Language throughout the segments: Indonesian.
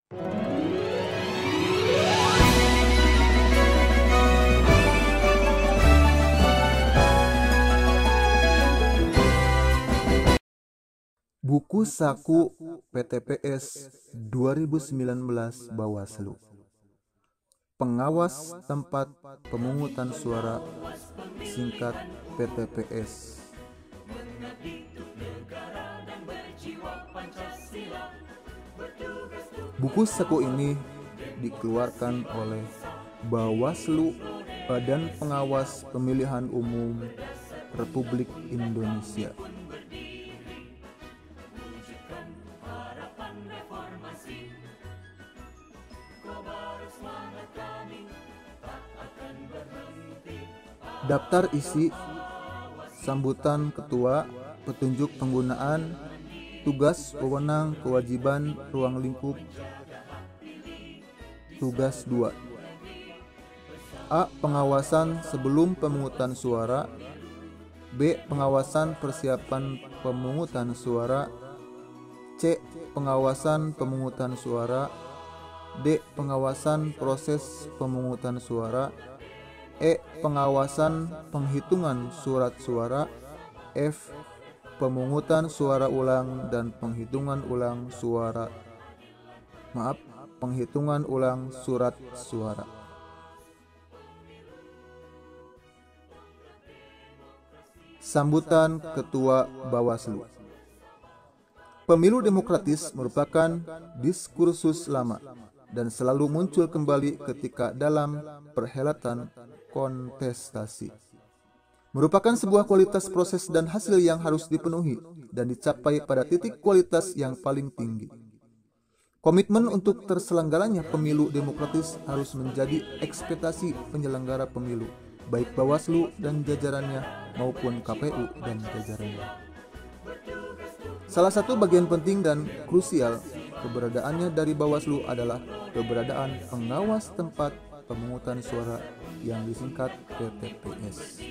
Buku Saku PTPS 2019 Bawaslu. Pengawas tempat pemungutan suara, singkat PTPS. Buku Saku ini dikeluarkan oleh Bawaslu, Badan Pengawas Pemilihan Umum Republik Indonesia. Daftar isi, sambutan ketua, petunjuk penggunaan, tugas, wewenang, kewajiban, ruang lingkup. Tugas 2. A. Pengawasan sebelum pemungutan suara. B. Pengawasan persiapan pemungutan suara. C. Pengawasan pemungutan suara. D. Pengawasan proses pemungutan suara. E. Pengawasan penghitungan surat suara. F. Pemungutan suara ulang dan penghitungan ulang penghitungan ulang surat suara. Sambutan Ketua Bawaslu. Pemilu demokratis merupakan diskursus lama dan selalu muncul kembali ketika dalam perhelatan kontestasi. Merupakan sebuah kualitas proses dan hasil yang harus dipenuhi dan dicapai pada titik kualitas yang paling tinggi. Komitmen untuk terselenggaranya pemilu demokratis harus menjadi ekspektasi penyelenggara pemilu, baik Bawaslu dan jajarannya maupun KPU dan jajarannya. Salah satu bagian penting dan krusial keberadaannya dari Bawaslu adalah keberadaan pengawas tempat pemungutan suara yang disingkat PTPS.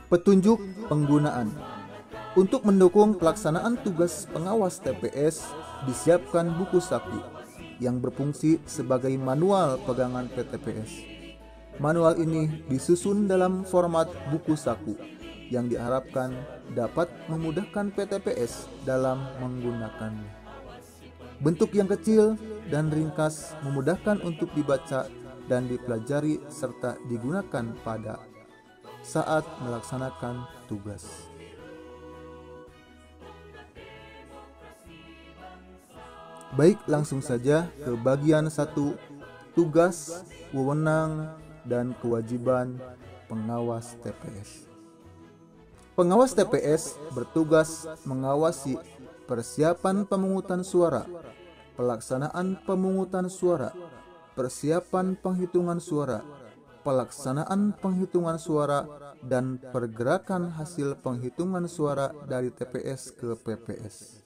Petunjuk penggunaan. Untuk mendukung pelaksanaan tugas pengawas TPS, disiapkan buku saku yang berfungsi sebagai manual pegangan PTPS. Manual ini disusun dalam format buku saku yang diharapkan dapat memudahkan PTPS dalam menggunakannya. Bentuk yang kecil dan ringkas memudahkan untuk dibaca dan dipelajari serta digunakan pada saat melaksanakan tugas. Baik, langsung saja ke bagian 1, tugas, wewenang, dan kewajiban pengawas TPS. Pengawas TPS bertugas mengawasi persiapan pemungutan suara, pelaksanaan pemungutan suara, persiapan penghitungan suara, pelaksanaan penghitungan suara, dan pergerakan hasil penghitungan suara dari TPS ke PPS.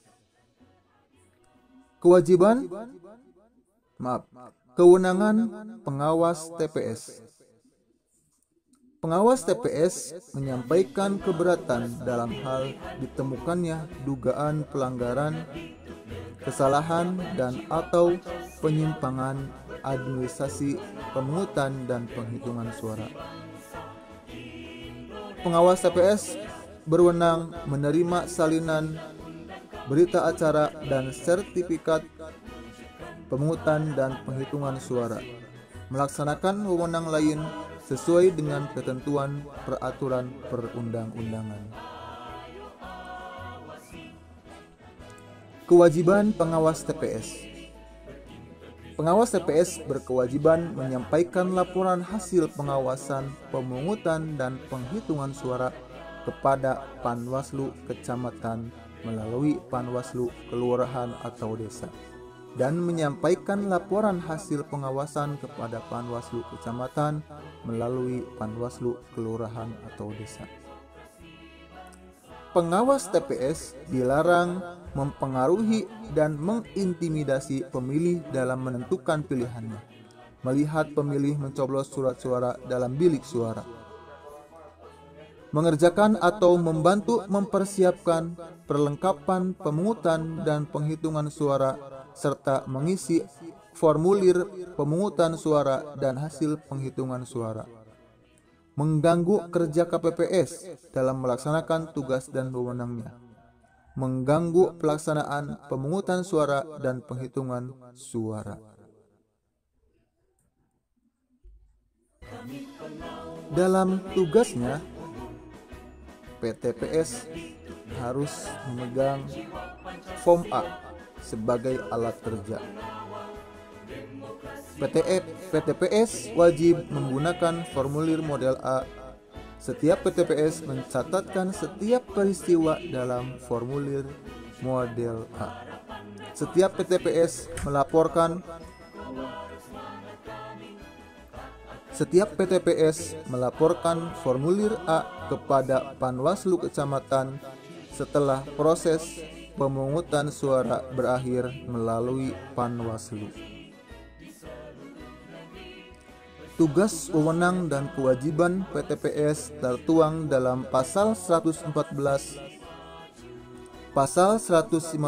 Kewenangan pengawas TPS. Pengawas TPS menyampaikan keberatan dalam hal ditemukannya dugaan pelanggaran, kesalahan, dan atau penyimpangan administrasi pemungutan dan penghitungan suara. Pengawas TPS berwenang menerima salinan berita acara dan sertifikat pemungutan dan penghitungan suara, melaksanakan wewenang lain sesuai dengan ketentuan peraturan perundang-undangan. Kewajiban pengawas TPS. Pengawas TPS berkewajiban menyampaikan laporan hasil pengawasan pemungutan dan penghitungan suara kepada Panwaslu Kecamatan melalui Panwaslu Kelurahan atau Desa, dan menyampaikan laporan hasil pengawasan kepada Panwaslu Kecamatan melalui Panwaslu Kelurahan atau Desa. Pengawas TPS dilarang mempengaruhi dan mengintimidasi pemilih dalam menentukan pilihannya, melihat pemilih mencoblos surat suara dalam bilik suara, mengerjakan atau membantu mempersiapkan perlengkapan pemungutan dan penghitungan suara, serta mengisi formulir pemungutan suara dan hasil penghitungan suara. Mengganggu kerja KPPS dalam melaksanakan tugas dan wewenangnya. Mengganggu pelaksanaan pemungutan suara dan penghitungan suara. Dalam tugasnya, PTPS harus memegang Form A sebagai alat kerja. PTPS wajib menggunakan formulir model A. Setiap PTPS mencatatkan setiap peristiwa dalam formulir model A. Setiap PTPS melaporkan formulir A kepada Panwaslu Kecamatan setelah proses pemungutan suara berakhir melalui Panwaslu. Tugas, wewenang, dan kewajiban PTPS tertuang dalam Pasal 114, Pasal 115,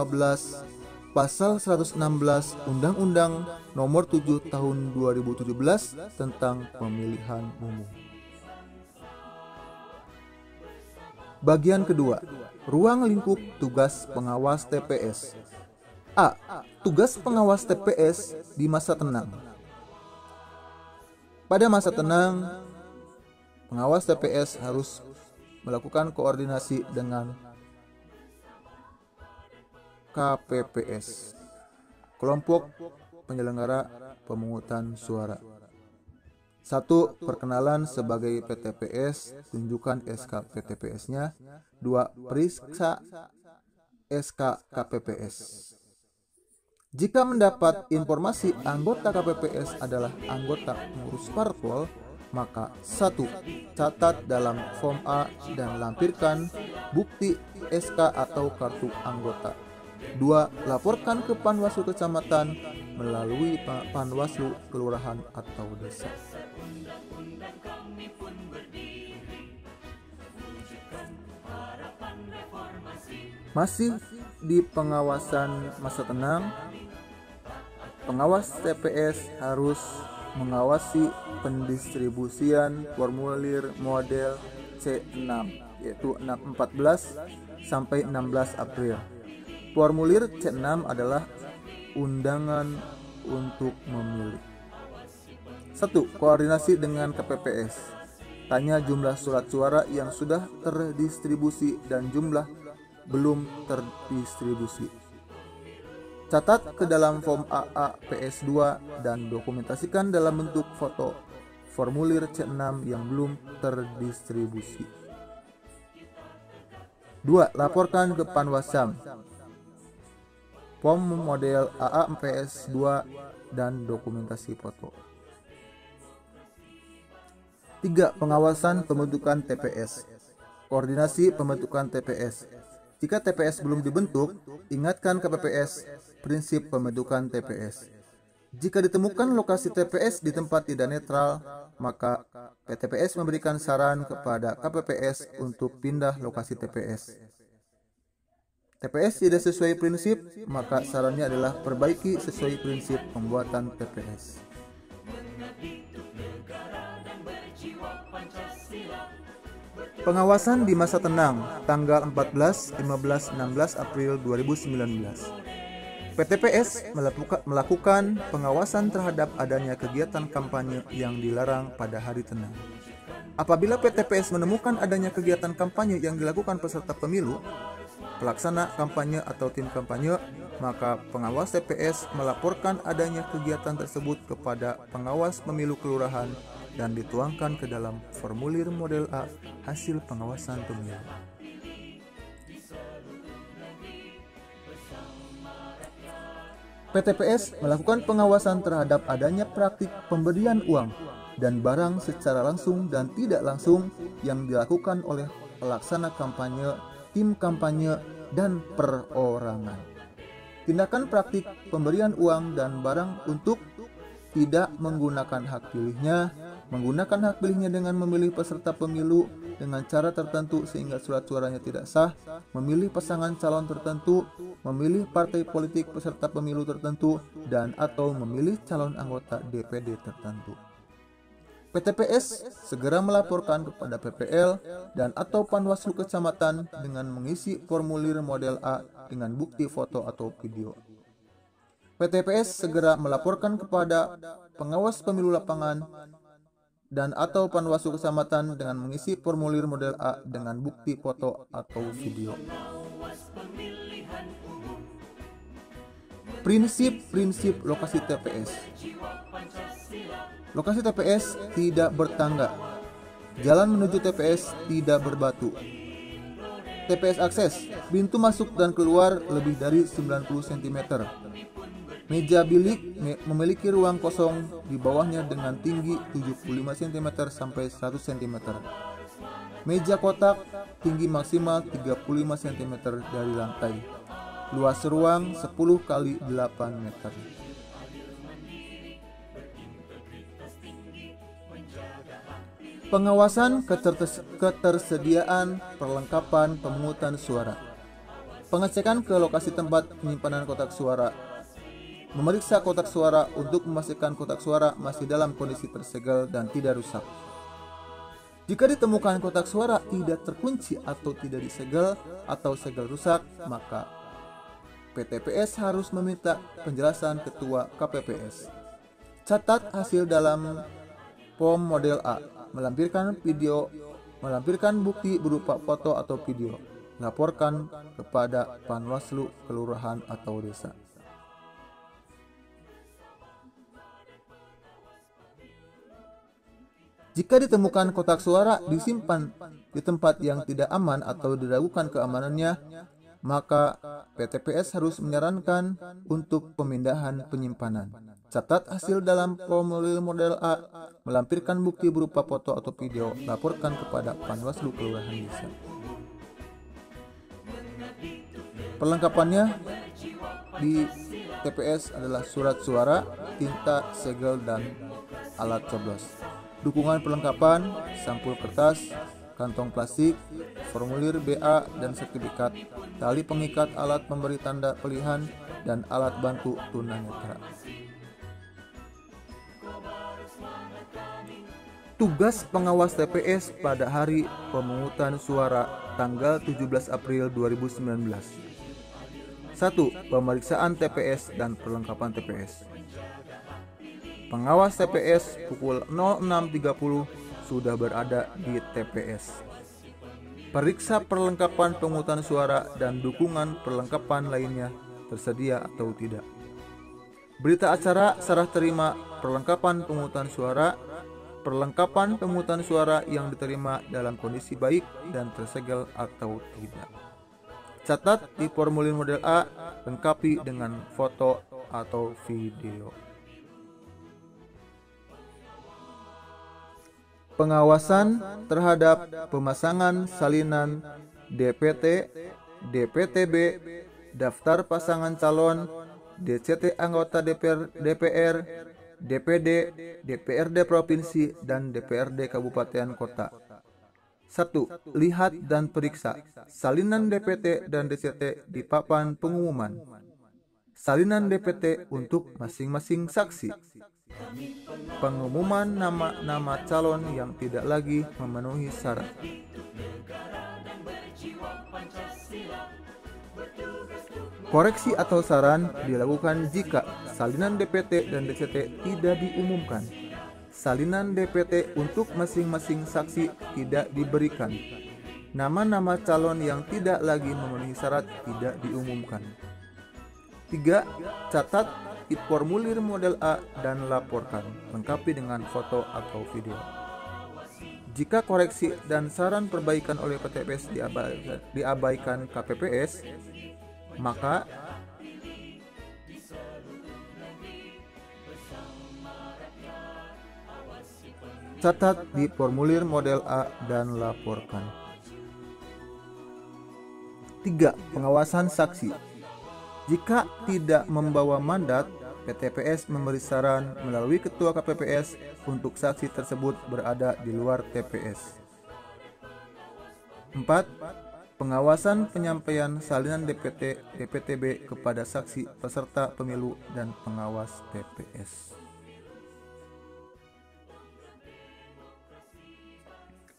Pasal 116 Undang-Undang Nomor 7 Tahun 2017 tentang Pemilihan Umum. Bagian kedua, ruang lingkup tugas pengawas TPS. A. Tugas pengawas TPS di masa tenang. Pada masa tenang, pengawas TPS harus melakukan koordinasi dengan KPPS, kelompok penyelenggara pemungutan suara. 1. Perkenalan sebagai PTPS, tunjukkan SK PTPS-nya. 2. Periksa SK KPPS. Jika mendapat informasi anggota KPPS adalah anggota pengurus parpol, maka 1. Catat dalam Form A dan lampirkan bukti SK atau kartu anggota. 2. Laporkan ke Panwaslu Kecamatan melalui Panwaslu Kelurahan atau Desa. Masih di pengawasan masa tenang, pengawas TPS harus mengawasi pendistribusian formulir model C6, yaitu 14 sampai 16 April. Formulir C6 adalah undangan untuk memilih. 1. Koordinasi dengan KPPS. Tanya jumlah surat suara yang sudah terdistribusi dan jumlah belum terdistribusi. Catat ke dalam Form AA PS2 dan dokumentasikan dalam bentuk foto formulir C6 yang belum terdistribusi. 2. Laporkan ke Panwascam Form model AA PS2 dan dokumentasi foto. 3. Pengawasan pembentukan TPS. Koordinasi pembentukan TPS. Jika TPS belum dibentuk, ingatkan KPPS prinsip pembentukan TPS. Jika ditemukan lokasi TPS di tempat tidak netral, maka PTPS memberikan saran kepada KPPS untuk pindah lokasi TPS. TPS tidak sesuai prinsip, maka sarannya adalah perbaiki sesuai prinsip pembuatan TPS. Pengawasan di masa tenang, tanggal 14, 15, 16 April 2019. PTPS melakukan pengawasan terhadap adanya kegiatan kampanye yang dilarang pada hari tenang. Apabila PTPS menemukan adanya kegiatan kampanye yang dilakukan peserta pemilu, pelaksana kampanye atau tim kampanye, maka pengawas TPS melaporkan adanya kegiatan tersebut kepada pengawas pemilu kelurahan dan dituangkan ke dalam formulir model A hasil pengawasan pemilu. PTPS melakukan pengawasan terhadap adanya praktik pemberian uang dan barang secara langsung dan tidak langsung yang dilakukan oleh pelaksana kampanye, tim kampanye, dan perorangan. Tindakan praktik pemberian uang dan barang untuk tidak menggunakan hak pilihnya, menggunakan hak pilihnya dengan memilih peserta pemilu, dengan cara tertentu sehingga surat suaranya tidak sah, memilih pasangan calon tertentu, memilih partai politik peserta pemilu tertentu, dan atau memilih calon anggota DPD tertentu. PTPS segera melaporkan kepada PPL dan atau Panwaslu Kecamatan dengan mengisi formulir model A dengan bukti foto atau video. PTPS segera melaporkan kepada pengawas pemilu lapangan dan atau Panwaslu Kecamatan dengan mengisi formulir model A dengan bukti foto atau video. Prinsip-prinsip lokasi TPS. Lokasi TPS tidak bertangga. Jalan menuju TPS tidak berbatu. TPS akses, pintu masuk dan keluar lebih dari 90 cm. Meja bilik memiliki ruang kosong di bawahnya dengan tinggi 75 cm sampai 100 cm. Meja kotak tinggi maksimal 35 cm dari lantai. Luas ruang 10 kali 8 meter. Pengawasan ketersediaan perlengkapan pemungutan suara. Pengecekan ke lokasi tempat penyimpanan kotak suara. Memeriksa kotak suara untuk memastikan kotak suara masih dalam kondisi tersegel dan tidak rusak. Jika ditemukan kotak suara tidak terkunci atau tidak disegel atau segel rusak, maka PTPS harus meminta penjelasan ketua KPPS. Catat hasil dalam form model A. Melampirkan bukti berupa foto atau video. Laporkan kepada Panwaslu kelurahan atau desa. Jika ditemukan kotak suara disimpan di tempat yang tidak aman atau diragukan keamanannya, maka PTPS harus menyarankan untuk pemindahan penyimpanan. Catat hasil dalam formulir model A, melampirkan bukti berupa foto atau video, laporkan kepada Panwaslu kelurahan desa. Perlengkapannya di TPS adalah surat suara, tinta, segel, dan alat coblos. Dukungan perlengkapan, sampul kertas, kantong plastik, formulir BA dan sertifikat, tali pengikat alat pemberi tanda pilihan, dan alat bantu tunanetra. Tugas pengawas TPS pada hari pemungutan suara tanggal 17 April 2019. 1. Pemeriksaan TPS dan perlengkapan TPS. Pengawas TPS pukul 06.30 sudah berada di TPS. Periksa perlengkapan pemungutan suara dan dukungan perlengkapan lainnya tersedia atau tidak. Berita acara serah terima perlengkapan pemungutan suara. Perlengkapan pemungutan suara yang diterima dalam kondisi baik dan tersegel atau tidak. Catat di formulir model A, lengkapi dengan foto atau video. Pengawasan terhadap pemasangan salinan DPT, DPTB, daftar pasangan calon, DCT anggota DPR, DPD, DPRD Provinsi, dan DPRD Kabupaten Kota. 1. Lihat dan periksa salinan DPT dan DCT di papan pengumuman. Salinan DPT untuk masing-masing saksi. Pengumuman nama-nama calon yang tidak lagi memenuhi syarat. Koreksi atau saran dilakukan jika salinan DPT dan DCT tidak diumumkan. Salinan DPT untuk masing-masing saksi tidak diberikan. Nama-nama calon yang tidak lagi memenuhi syarat tidak diumumkan. 3. Catat di formulir model A dan laporkan, lengkapi dengan foto atau video. Jika koreksi dan saran perbaikan oleh PTPS diabaikan KPPS, maka catat di formulir model A dan laporkan. 3. Pengawasan saksi. Jika tidak membawa mandat, PTPS memberi saran melalui Ketua KPPS untuk saksi tersebut berada di luar TPS. 4. Pengawasan penyampaian salinan DPTB kepada saksi peserta pemilu dan pengawas TPS.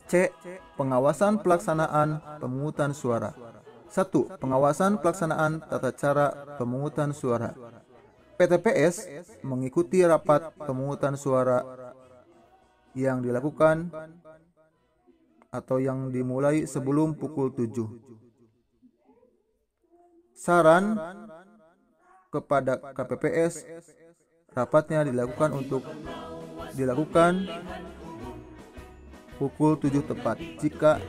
C. Pengawasan pelaksanaan pemungutan suara. 1. Pengawasan pelaksanaan tata cara pemungutan suara. PTPS mengikuti rapat pemungutan suara yang dilakukan atau yang dimulai sebelum pukul 7. Saran kepada KPPS, rapatnya dilakukan pukul 7 tepat. Jika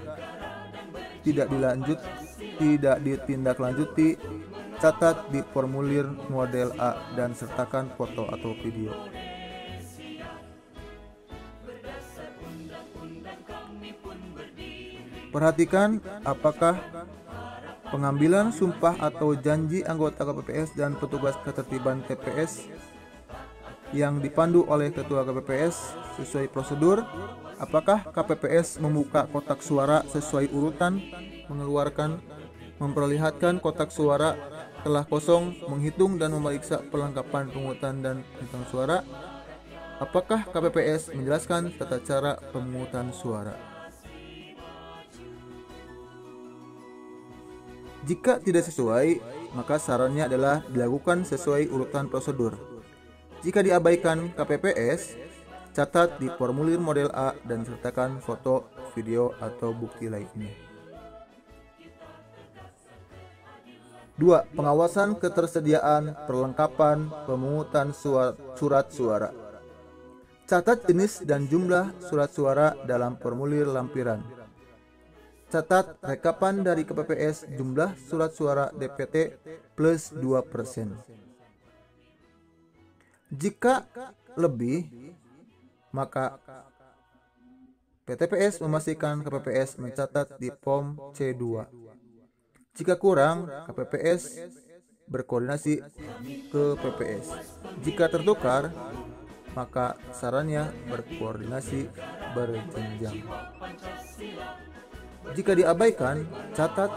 tidak ditindaklanjuti, catat di formulir model A dan sertakan foto atau video. Perhatikan apakah pengambilan sumpah atau janji anggota KPPS dan petugas ketertiban TPS yang dipandu oleh Ketua KPPS sesuai prosedur. Apakah KPPS membuka kotak suara sesuai urutan, memperlihatkan kotak suara telah kosong, menghitung dan memeriksa perlengkapan pemungutan dan penghitungan suara. Apakah KPPS menjelaskan tata cara pemungutan suara? Jika tidak sesuai, maka sarannya adalah dilakukan sesuai urutan prosedur. Jika diabaikan KPPS, catat di formulir model A dan sertakan foto, video, atau bukti lainnya. 2. Pengawasan ketersediaan perlengkapan pemungutan surat suara. Catat jenis dan jumlah surat suara dalam formulir lampiran. Catat rekapan dari KPPS jumlah surat suara DPT plus 2%. Jika lebih, maka PTPS memastikan KPPS mencatat di POM C2. Jika kurang, KPPS berkoordinasi ke PPS. Jika tertukar, maka sarannya berkoordinasi berjenjang. Jika diabaikan, catat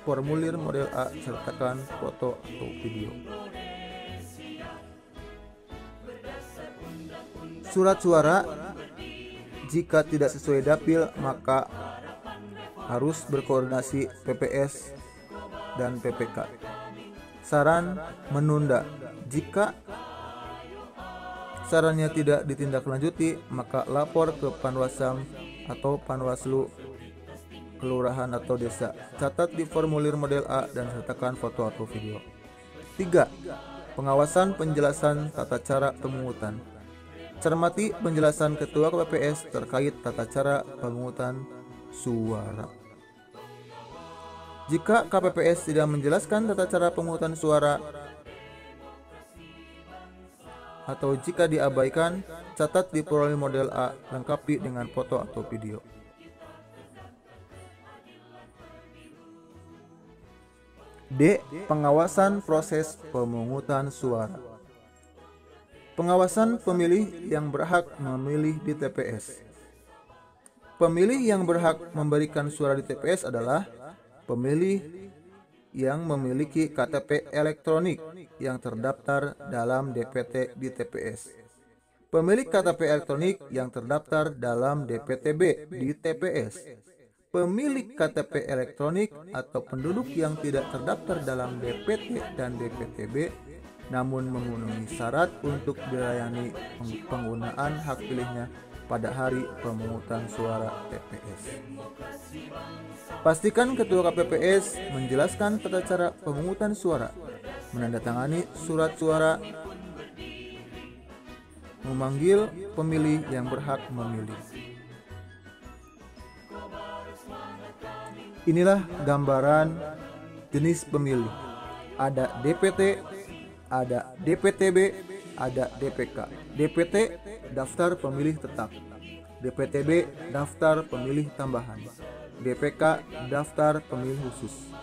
formulir model A, sertakan foto atau video. Surat suara, jika tidak sesuai dapil, maka harus berkoordinasi PPS dan PPK. Saran menunda. Jika sarannya tidak ditindaklanjuti, maka lapor ke Panwasam atau Panwaslu kelurahan atau desa. Catat di formulir model A dan sertakan foto atau video. 3. Pengawasan penjelasan tata cara pemungutan. Cermati penjelasan Ketua KPPS terkait tata cara pemungutan suara. Jika KPPS tidak menjelaskan tata cara pemungutan suara atau jika diabaikan, catat di formulir model A, lengkapi dengan foto atau video. D. Pengawasan proses pemungutan suara. Pengawasan pemilih yang berhak memilih di TPS. Pemilih yang berhak memberikan suara di TPS adalah pemilih yang memiliki KTP elektronik yang terdaftar dalam DPT di TPS. Pemilik KTP elektronik yang terdaftar dalam DPTB di TPS. Pemilik KTP elektronik atau penduduk yang tidak terdaftar dalam DPT dan DPTB namun memenuhi syarat untuk dilayani penggunaan hak pilihnya pada hari pemungutan suara TPS. Pastikan Ketua KPPS menjelaskan tata cara pemungutan suara, menandatangani surat suara, memanggil pemilih yang berhak memilih. Inilah gambaran jenis pemilih. Ada DPT, ada DPTB, ada DPK. DPT daftar pemilih tetap. DPTB daftar pemilih tambahan. DPK daftar pemilih khusus.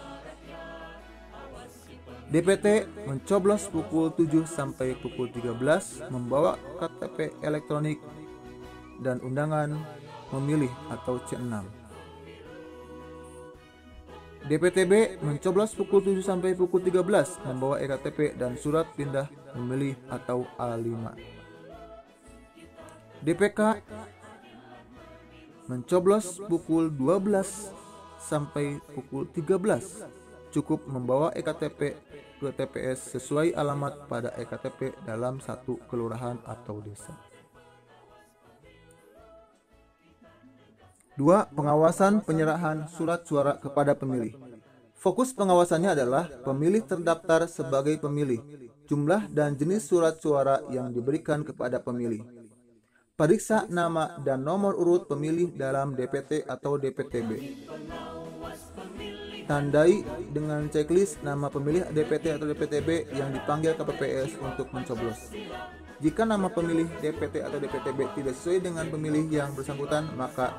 DPT mencoblos pukul 7 sampai pukul 13 membawa KTP elektronik dan undangan memilih atau C6. DPTB mencoblos pukul 7 sampai pukul 13 membawa EKTP dan surat pindah memilih atau A5. DPK mencoblos pukul 12 sampai pukul 13, cukup membawa EKTP ke TPS sesuai alamat pada EKTP dalam satu kelurahan atau desa. 2. Pengawasan penyerahan surat suara kepada pemilih. Fokus pengawasannya adalah pemilih terdaftar sebagai pemilih, jumlah dan jenis surat suara yang diberikan kepada pemilih. Periksa nama dan nomor urut pemilih dalam DPT atau DPTB. Tandai dengan checklist nama pemilih DPT atau DPTB yang dipanggil KPPS untuk mencoblos. Jika nama pemilih DPT atau DPTB tidak sesuai dengan pemilih yang bersangkutan, maka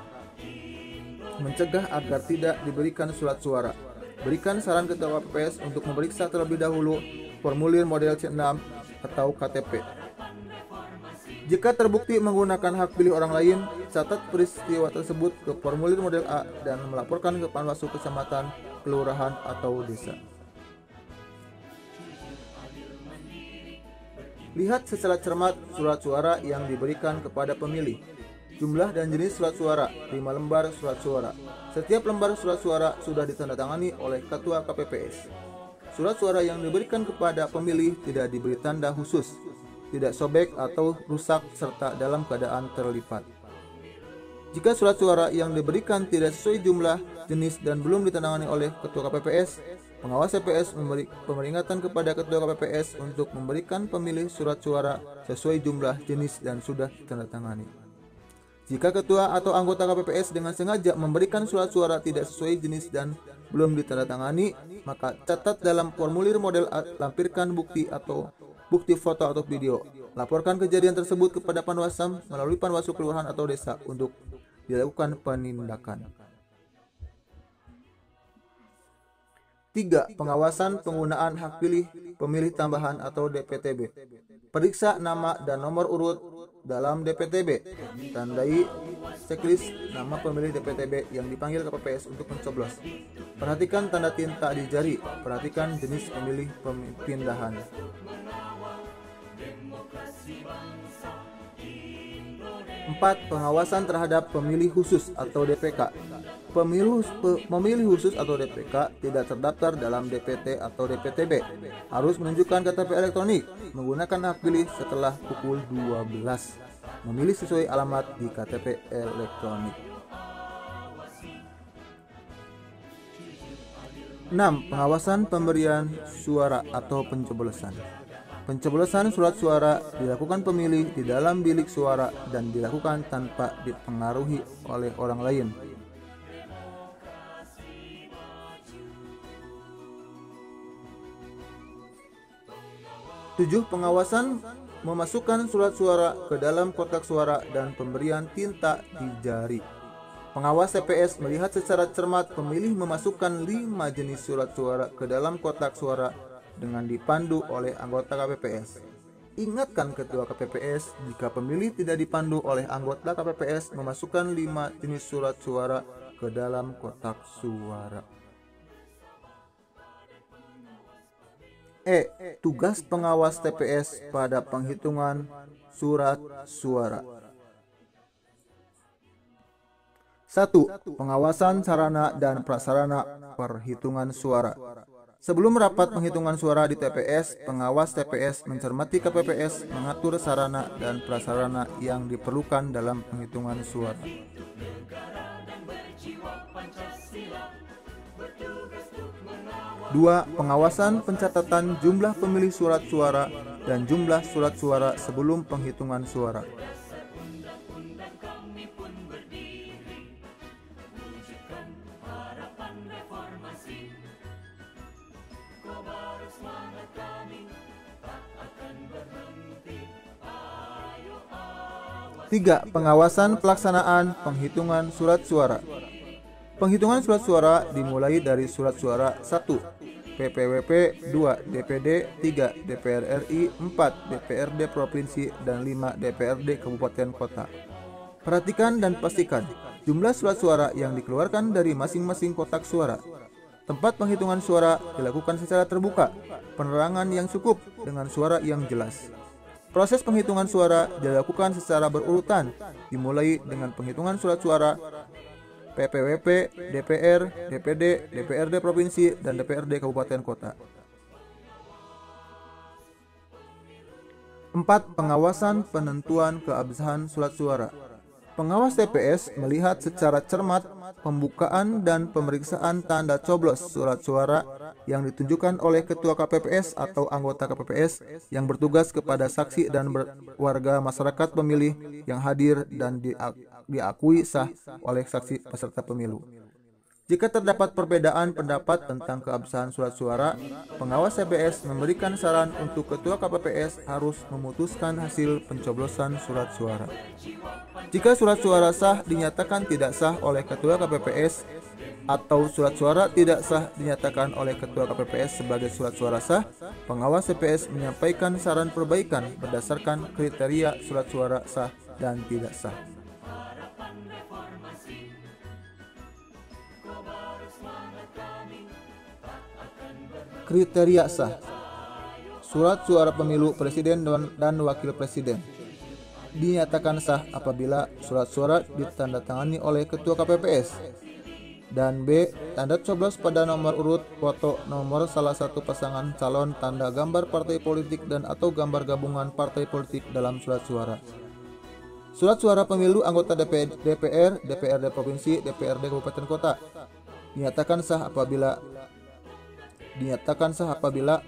mencegah agar tidak diberikan surat suara. Berikan saran ketua KPPS untuk memeriksa terlebih dahulu formulir model C6 atau KTP. Jika terbukti menggunakan hak pilih orang lain, catat peristiwa tersebut ke formulir model A dan melaporkan ke Panwaslu kecamatan, kelurahan, atau desa. Lihat secara cermat surat suara yang diberikan kepada pemilih. Jumlah dan jenis surat suara, 5 lembar surat suara. Setiap lembar surat suara sudah ditandatangani oleh ketua KPPS. Surat suara yang diberikan kepada pemilih tidak diberi tanda khusus, tidak sobek atau rusak, serta dalam keadaan terlipat. Jika surat suara yang diberikan tidak sesuai jumlah, jenis, dan belum ditandatangani oleh ketua KPPS, pengawas TPS memberi peringatan kepada ketua KPPS untuk memberikan pemilih surat suara sesuai jumlah, jenis, dan sudah ditandatangani. Jika ketua atau anggota KPPS dengan sengaja memberikan surat suara tidak sesuai jenis dan belum ditandatangani, maka catat dalam formulir model A, lampirkan bukti foto atau video. Laporkan kejadian tersebut kepada Panwasam melalui Panwaslu kelurahan atau desa untuk dilakukan penindakan. 3. Pengawasan penggunaan hak pilih pemilih tambahan atau DPTB. Periksa nama dan nomor urut dalam DPTB. Tandai checklist nama pemilih DPTB yang dipanggil KPPS untuk mencoblos. Perhatikan tanda tinta di jari. Perhatikan jenis pemilih pindahan. 4. Pengawasan terhadap pemilih khusus atau DPK. Pemilih khusus atau DPK tidak terdaftar dalam DPT atau DPTB harus menunjukkan KTP elektronik menggunakan hak pilih setelah pukul 12. Memilih sesuai alamat di KTP elektronik. 6. Pengawasan pemberian suara atau pencoblosan. Pencoblosan surat suara dilakukan pemilih di dalam bilik suara dan dilakukan tanpa dipengaruhi oleh orang lain. 7. Pengawasan memasukkan surat suara ke dalam kotak suara dan pemberian tinta di jari. Pengawas TPS melihat secara cermat pemilih memasukkan 5 jenis surat suara ke dalam kotak suara dengan dipandu oleh anggota KPPS. Ingatkan ketua KPPS jika pemilih tidak dipandu oleh anggota KPPS memasukkan 5 jenis surat suara ke dalam kotak suara. Tugas pengawas TPS pada penghitungan surat suara. 1. Pengawasan sarana dan prasarana perhitungan suara. Sebelum rapat penghitungan suara di TPS, pengawas TPS mencermati KPPS mengatur sarana dan prasarana yang diperlukan dalam penghitungan suara. 2. Pengawasan pencatatan jumlah pemilih surat suara dan jumlah surat suara sebelum penghitungan suara. 3. Pengawasan pelaksanaan penghitungan surat suara. Penghitungan surat suara dimulai dari surat suara 1. PPWP, 2. DPD, 3. DPR RI, 4. DPRD Provinsi, dan 5. DPRD Kabupaten Kota. Perhatikan dan pastikan jumlah surat suara yang dikeluarkan dari masing-masing kotak suara. Tempat penghitungan suara dilakukan secara terbuka, penerangan yang cukup dengan suara yang jelas. Proses penghitungan suara dilakukan secara berurutan, dimulai dengan penghitungan surat suara PPWP, DPR, DPD, DPRD Provinsi, dan DPRD Kabupaten Kota. 4. Pengawasan penentuan keabsahan surat suara. Pengawas TPS melihat secara cermat pembukaan dan pemeriksaan tanda coblos surat suara yang ditunjukkan oleh Ketua KPPS atau anggota KPPS yang bertugas kepada saksi dan warga masyarakat pemilih yang hadir dan diakui sah oleh saksi peserta pemilu. Jika terdapat perbedaan pendapat tentang keabsahan surat suara, pengawas TPS memberikan saran untuk Ketua KPPS harus memutuskan hasil pencoblosan surat suara. Jika surat suara sah dinyatakan tidak sah oleh Ketua KPPS atau surat suara tidak sah dinyatakan oleh Ketua KPPS sebagai surat suara sah, pengawas TPS menyampaikan saran perbaikan berdasarkan kriteria surat suara sah dan tidak sah. Kriteria sah. Surat suara pemilu presiden dan wakil presiden dinyatakan sah apabila surat suara ditandatangani oleh Ketua KPPS. Dan B. Tanda coblos pada nomor urut, foto, nomor salah satu pasangan calon, tanda gambar partai politik dan atau gambar gabungan partai politik dalam surat suara. Surat suara pemilu anggota DPR, DPRD Provinsi, DPRD Kabupaten Kota dinyatakan sah apabila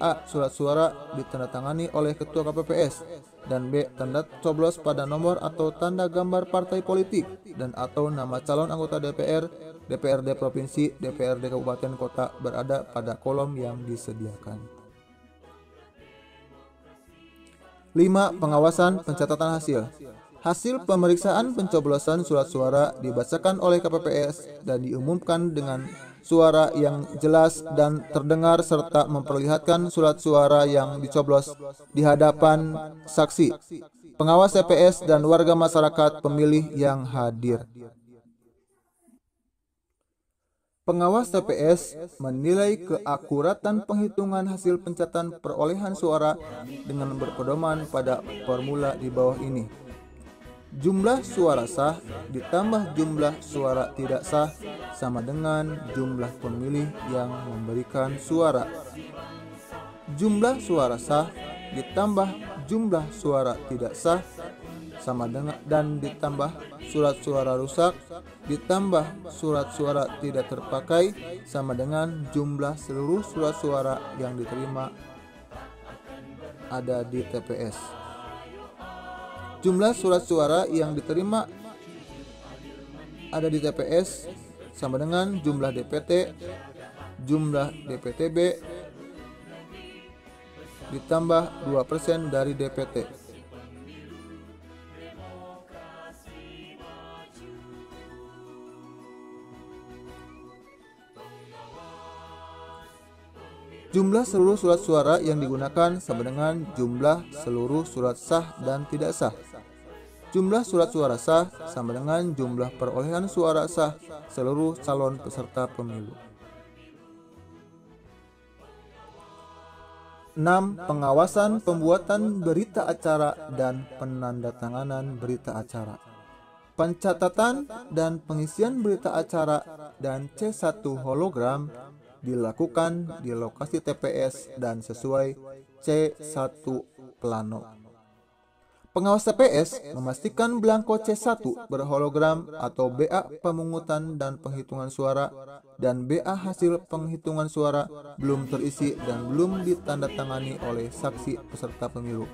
A. Surat suara ditandatangani oleh Ketua KPPS, dan B. Tanda coblos pada nomor atau tanda gambar partai politik dan atau nama calon anggota DPR, DPRD Provinsi, DPRD Kabupaten Kota berada pada kolom yang disediakan. 5. Pengawasan pencatatan hasil. Hasil pemeriksaan pencoblosan surat suara dibacakan oleh KPPS dan diumumkan dengan suara yang jelas dan terdengar serta memperlihatkan surat suara yang dicoblos di hadapan saksi, pengawas TPS dan warga masyarakat pemilih yang hadir. Pengawas TPS menilai keakuratan penghitungan hasil pencatatan perolehan suara dengan berpedoman pada formula di bawah ini. Jumlah suara sah ditambah jumlah suara tidak sah sama dengan jumlah pemilih yang memberikan suara. Jumlah suara sah ditambah jumlah suara tidak sah sama dengan dan ditambah surat suara rusak ditambah surat suara tidak terpakai sama dengan jumlah seluruh surat suara yang diterima ada di TPS. Jumlah surat suara yang diterima ada di TPS sama dengan jumlah DPT, jumlah DPTB ditambah 2% dari DPT. Jumlah seluruh surat suara yang digunakan sama dengan jumlah seluruh surat sah dan tidak sah. Jumlah surat suara sah sama dengan jumlah perolehan suara sah seluruh calon peserta pemilu. 6. Pengawasan pembuatan berita acara dan penandatanganan berita acara. Pencatatan dan pengisian berita acara dan C1 hologram dilakukan di lokasi TPS dan sesuai C1 plano. Pengawas TPS memastikan belangko C1 berhologram atau BA pemungutan dan penghitungan suara dan BA hasil penghitungan suara belum terisi dan belum ditandatangani oleh saksi peserta pemilu.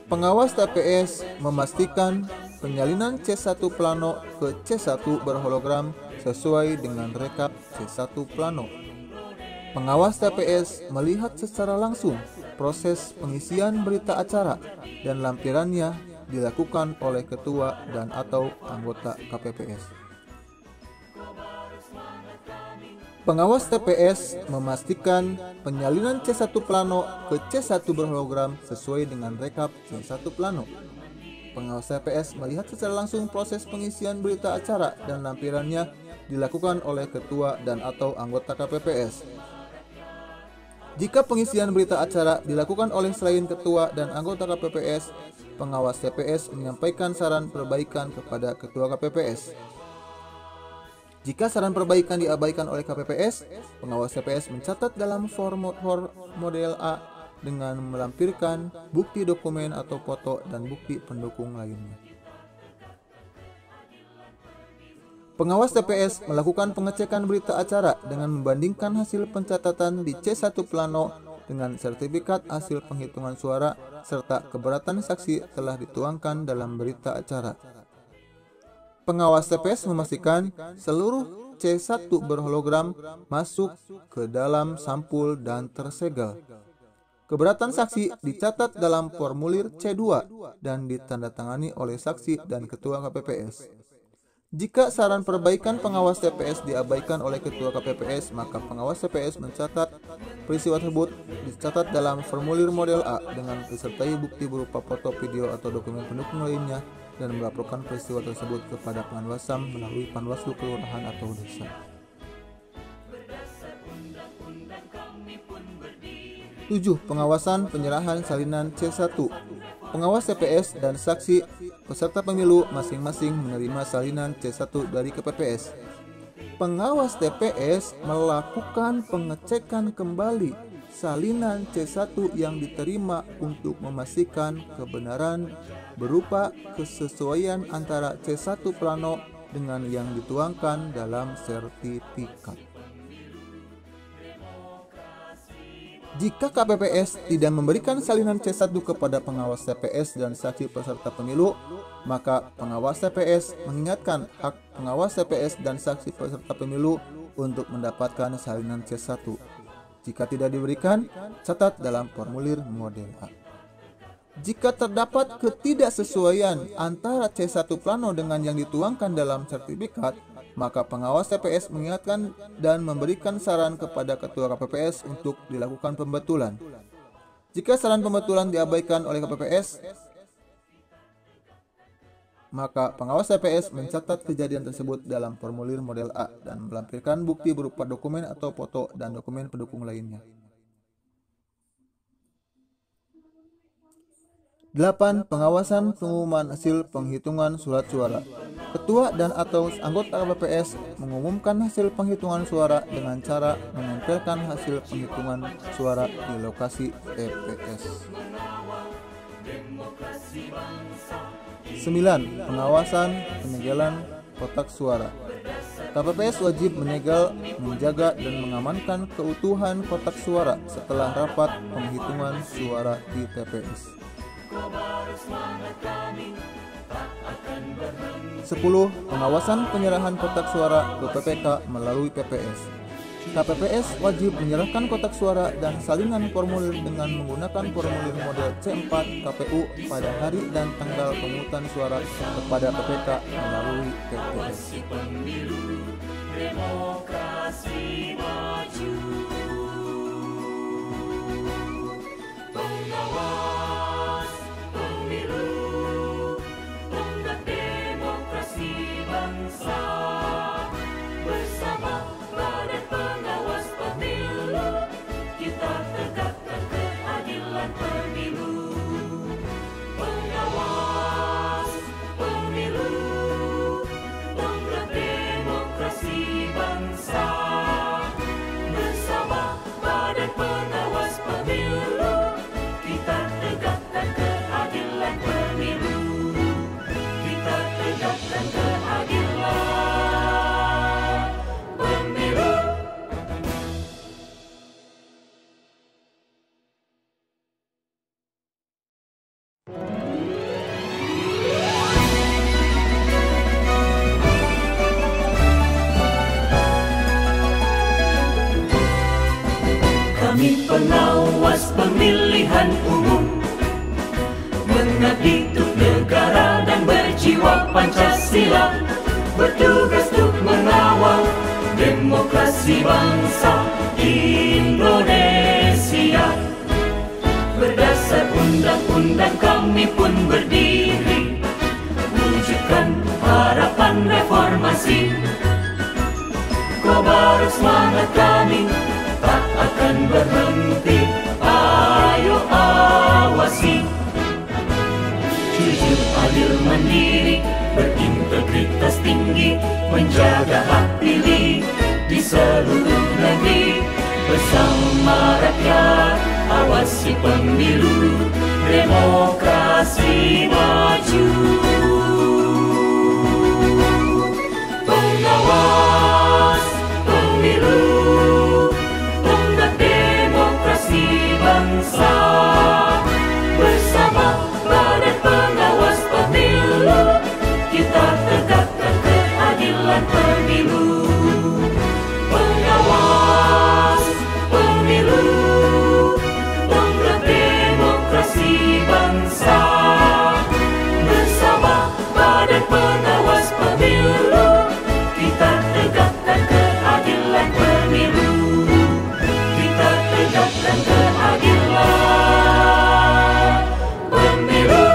Pengawas TPS memastikan penyalinan C1 plano ke C1 berhologram sesuai dengan rekap C1 plano. Pengawas TPS melihat secara langsung proses pengisian berita acara dan lampirannya dilakukan oleh ketua dan atau anggota KPPS. Pengawas TPS memastikan penyalinan C1 plano ke C1 berhologram sesuai dengan rekap C1 plano. Pengawas TPS melihat secara langsung proses pengisian berita acara dan lampirannya dilakukan oleh ketua dan atau anggota KPPS. Jika pengisian berita acara dilakukan oleh selain ketua dan anggota KPPS, pengawas TPS menyampaikan saran perbaikan kepada ketua KPPS. Jika saran perbaikan diabaikan oleh KPPS, pengawas TPS mencatat dalam format model A dengan melampirkan bukti dokumen atau foto dan bukti pendukung lainnya. Pengawas TPS melakukan pengecekan berita acara dengan membandingkan hasil pencatatan di C1 plano dengan sertifikat hasil penghitungan suara serta keberatan saksi telah dituangkan dalam berita acara. Pengawas TPS memastikan seluruh C1 berhologram masuk ke dalam sampul dan tersegel. Keberatan saksi dicatat dalam formulir C2 dan ditandatangani oleh saksi dan ketua KPPS. Jika saran perbaikan pengawas TPS diabaikan oleh ketua KPPS, maka pengawas TPS mencatat peristiwa tersebut dicatat dalam formulir model A dengan disertai bukti berupa foto, video, atau dokumen pendukung lainnya dan melaporkan peristiwa tersebut kepada Panwasam melalui Panwaslu kelurahan atau desa. 7. Pengawasan penyerahan salinan C1. Pengawas TPS dan saksi peserta pemilu masing-masing menerima salinan C1 dari KPPS. Pengawas TPS melakukan pengecekan kembali salinan C1 yang diterima untuk memastikan kebenaran berupa kesesuaian antara C1 plano dengan yang dituangkan dalam sertifikat. Jika KPPS tidak memberikan salinan C1 kepada pengawas TPS dan saksi peserta pemilu, maka pengawas TPS mengingatkan hak pengawas TPS dan saksi peserta pemilu untuk mendapatkan salinan C1. Jika tidak diberikan, catat dalam formulir model A. Jika terdapat ketidaksesuaian antara C1 plano dengan yang dituangkan dalam sertifikat, maka pengawas TPS mengingatkan dan memberikan saran kepada ketua KPPS untuk dilakukan pembetulan. Jika saran pembetulan diabaikan oleh KPPS, maka pengawas TPS mencatat kejadian tersebut dalam formulir model A dan melampirkan bukti berupa dokumen atau foto dan dokumen pendukung lainnya. 8. Pengawasan pengumuman hasil penghitungan surat suara. Ketua dan atau anggota KPPS mengumumkan hasil penghitungan suara dengan cara menempelkan hasil penghitungan suara di lokasi TPS. 9. Pengawasan penyegelan kotak suara. KPPS wajib menyegel, menjaga, dan mengamankan keutuhan kotak suara setelah rapat penghitungan suara di TPS. 10. Pengawasan penyerahan kotak suara ke PPK melalui PPS. KPPS wajib menyerahkan kotak suara dan salinan formulir dengan menggunakan formulir model C4 KPU pada hari dan tanggal pemungutan suara kepada PPK melalui PPS. Kami pengawas pemilihan umum, mengabdi untuk negara dan berjiwa Pancasila, bertugas untuk mengawal demokrasi bangsa Indonesia. Berdasar undang-undang kami pun berdiri, wujudkan harapan reformasi. Kobar semangat kami tak akan berhenti. Ayo awasi, jujur, adil, mandiri, berintegritas tinggi, menjaga hak pilih di seluruh negeri. Bersama rakyat, awasi pemilu, demokrasi maju. Pengawas pemilu, tonggak demokrasi bangsa. Bersama Badan Pengawas Pemilu, kita tegakkan keadilan pemilu. Pengawas pemilu, tonggak demokrasi bangsa. Bersama Badan Pengawas Pemilu, kita tegakkan keadilan pemilu. Kita tegakkan keadilan pemilu.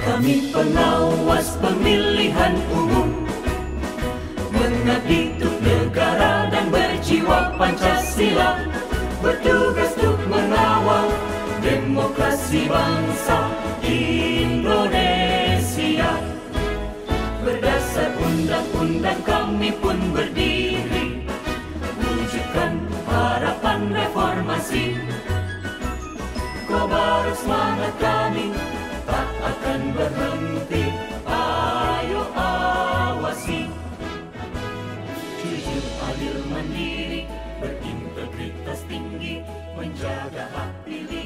Kami pengawas pemilihan umum, mengabdi untuk negara dan berjiwa Pancasila, bertugas untuk mengawal demokrasi bangsa Indonesia. Berdasar undang-undang kami pun berdiri, wujudkan harapan reformasi. Kobar semangat kami tak akan berhenti. Ayo awasi, jujur, adil, mandiri, berintegritas tinggi, menjaga hak pilih